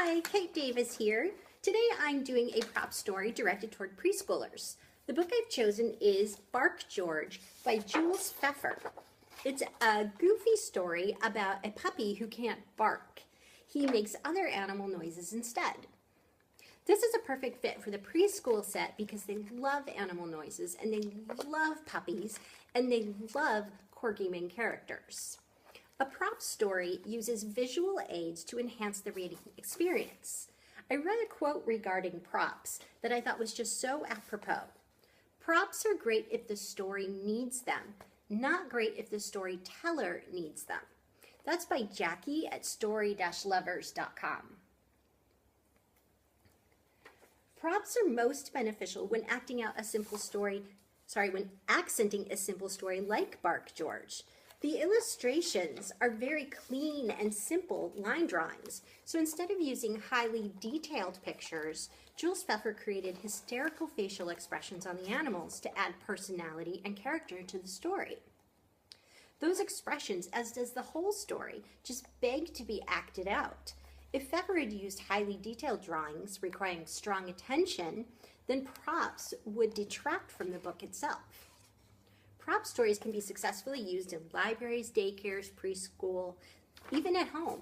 Hi, Kate Davis here. Today I'm doing a prop story directed toward preschoolers. The book I've chosen is Bark George by Jules Feiffer. It's a goofy story about a puppy who can't bark. He makes other animal noises instead. This is a perfect fit for the preschool set because they love animal noises and they love puppies and they love quirky main characters. A prop story uses visual aids to enhance the reading experience. I read a quote regarding props that I thought was just so apropos. Props are great if the story needs them, not great if the storyteller needs them. That's by Jackie at story-lovers.com. Props are most beneficial when acting out a simple story, when accenting a simple story like Bark George. The illustrations are very clean and simple line drawings. So instead of using highly detailed pictures, Jules Feiffer created hysterical facial expressions on the animals to add personality and character to the story. Those expressions, as does the whole story, just beg to be acted out. If Feiffer had used highly detailed drawings requiring strong attention, then props would detract from the book itself. Prop stories can be successfully used in libraries, daycares, preschool, even at home.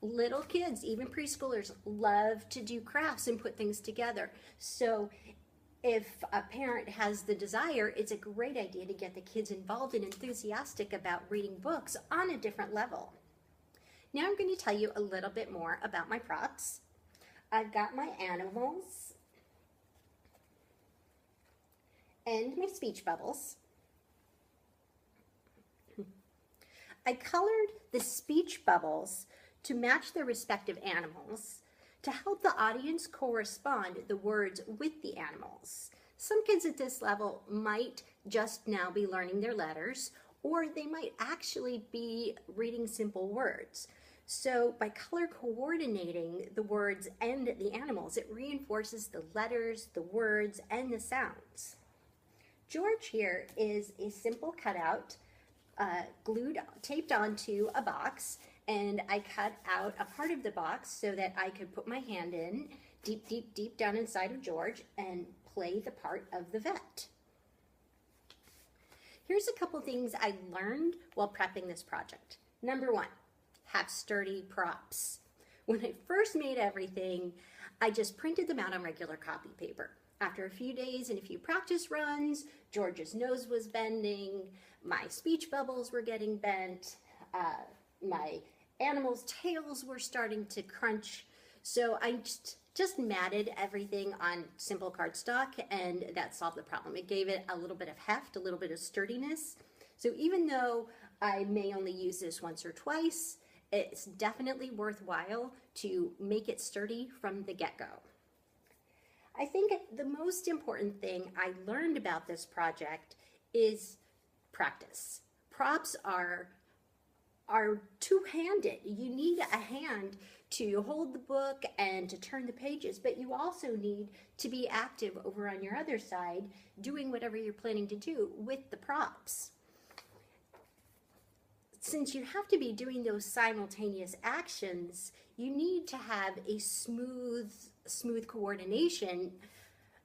Little kids, even preschoolers, love to do crafts and put things together. So if a parent has the desire, it's a great idea to get the kids involved and enthusiastic about reading books on a different level. Now I'm going to tell you a little bit more about my props. I've got my animals and my speech bubbles. I colored the speech bubbles to match their respective animals to help the audience correspond the words with the animals. Some kids at this level might just now be learning their letters, or they might actually be reading simple words. So by color coordinating the words and the animals, it reinforces the letters, the words, and the sounds. George here is a simple cutout taped onto a box, and I cut out a part of the box so that I could put my hand in deep down inside of George and play the part of the vet. Here's a couple things I learned while prepping this project. Number one, have sturdy props. When I first made everything, I just printed them out on regular copy paper. After a few days and a few practice runs, George's nose was bending, my speech bubbles were getting bent, my animals' tails were starting to crunch. So I just matted everything on simple cardstock, and that solved the problem. It gave it a little bit of heft, a little bit of sturdiness. So even though I may only use this once or twice, it's definitely worthwhile to make it sturdy from the get-go. I think the most important thing I learned about this project is practice. Props are two-handed. You need a hand to hold the book and to turn the pages, but you also need to be active over on your other side, doing whatever you're planning to do with the props. Since you have to be doing those simultaneous actions, you need to have a smooth coordination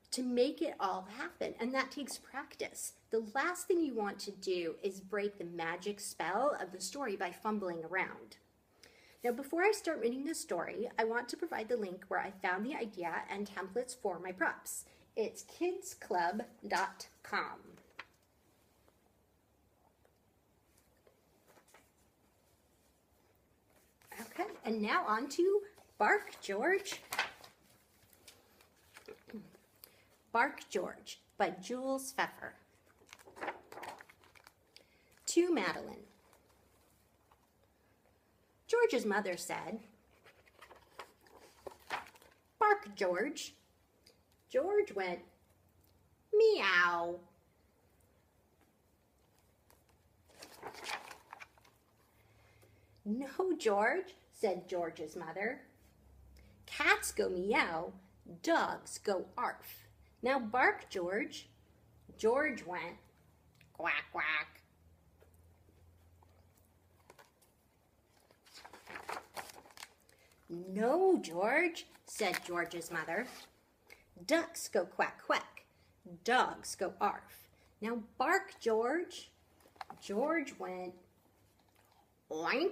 to make it all happen, and that takes practice. The last thing you want to do is break the magic spell of the story by fumbling around. Now, before I start reading the story, I want to provide the link where I found the idea and templates for my props. It's kidsclub.com. Okay, and now on to Bark George. Bark George by Jules Feiffer. To Madeline. George's mother said, "Bark, George." George went, "Meow." "No, George," said George's mother. "Cats go meow, dogs go arf. Now bark, George." George went, "Quack, quack." No, George, said George's mother. Ducks go quack, quack. Dogs go arf. Now bark, George. George went oink.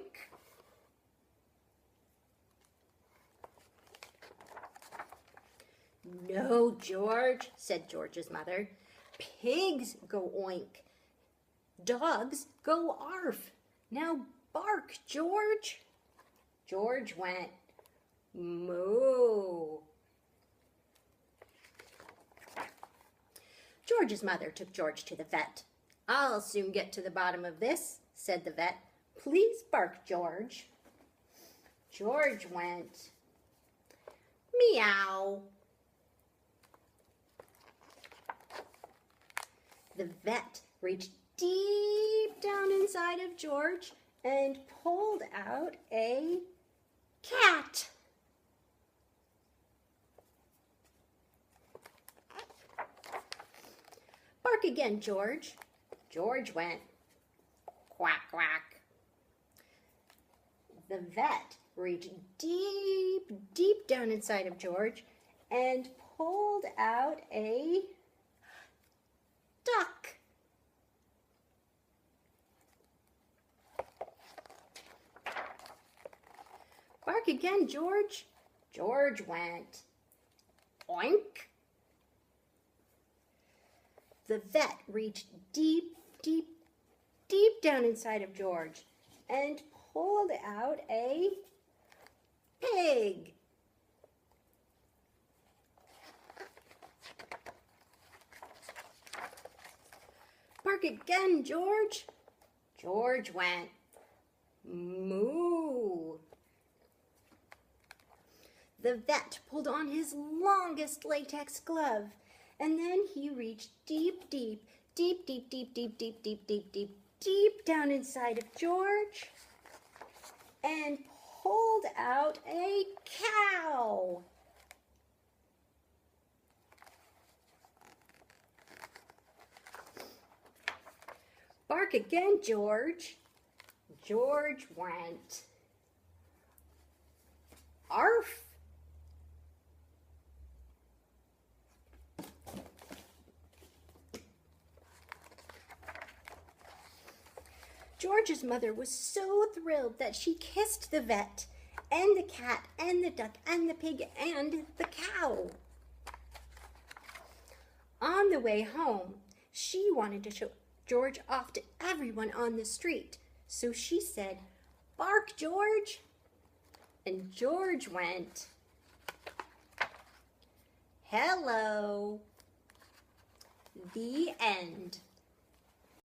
No, George, said George's mother. Pigs go oink. Dogs go arf. Now bark, George. George went moo. George's mother took George to the vet. I'll soon get to the bottom of this, said the vet. Please bark, George. George went meow. The vet reached deep down inside of George and pulled out a cat. Bark again, George. George went quack, quack. The vet reached deep, deep down inside of George and pulled out a duck. Bark again, George. George went oink. The vet reached deep, deep, deep down inside of George and pulled out a pig. Bark again, George. George went moo. The vet pulled on his longest latex glove, and then he reached deep, deep, deep, deep, deep, deep, deep, deep, deep, deep, deep down inside of George and pulled out a cow. Bark again, George. George went arf. George's mother was so thrilled that she kissed the vet and the cat and the duck and the pig and the cow. On the way home, she wanted to show George off to everyone on the street. So she said, "Bark, George." And George went, "Hello." The end.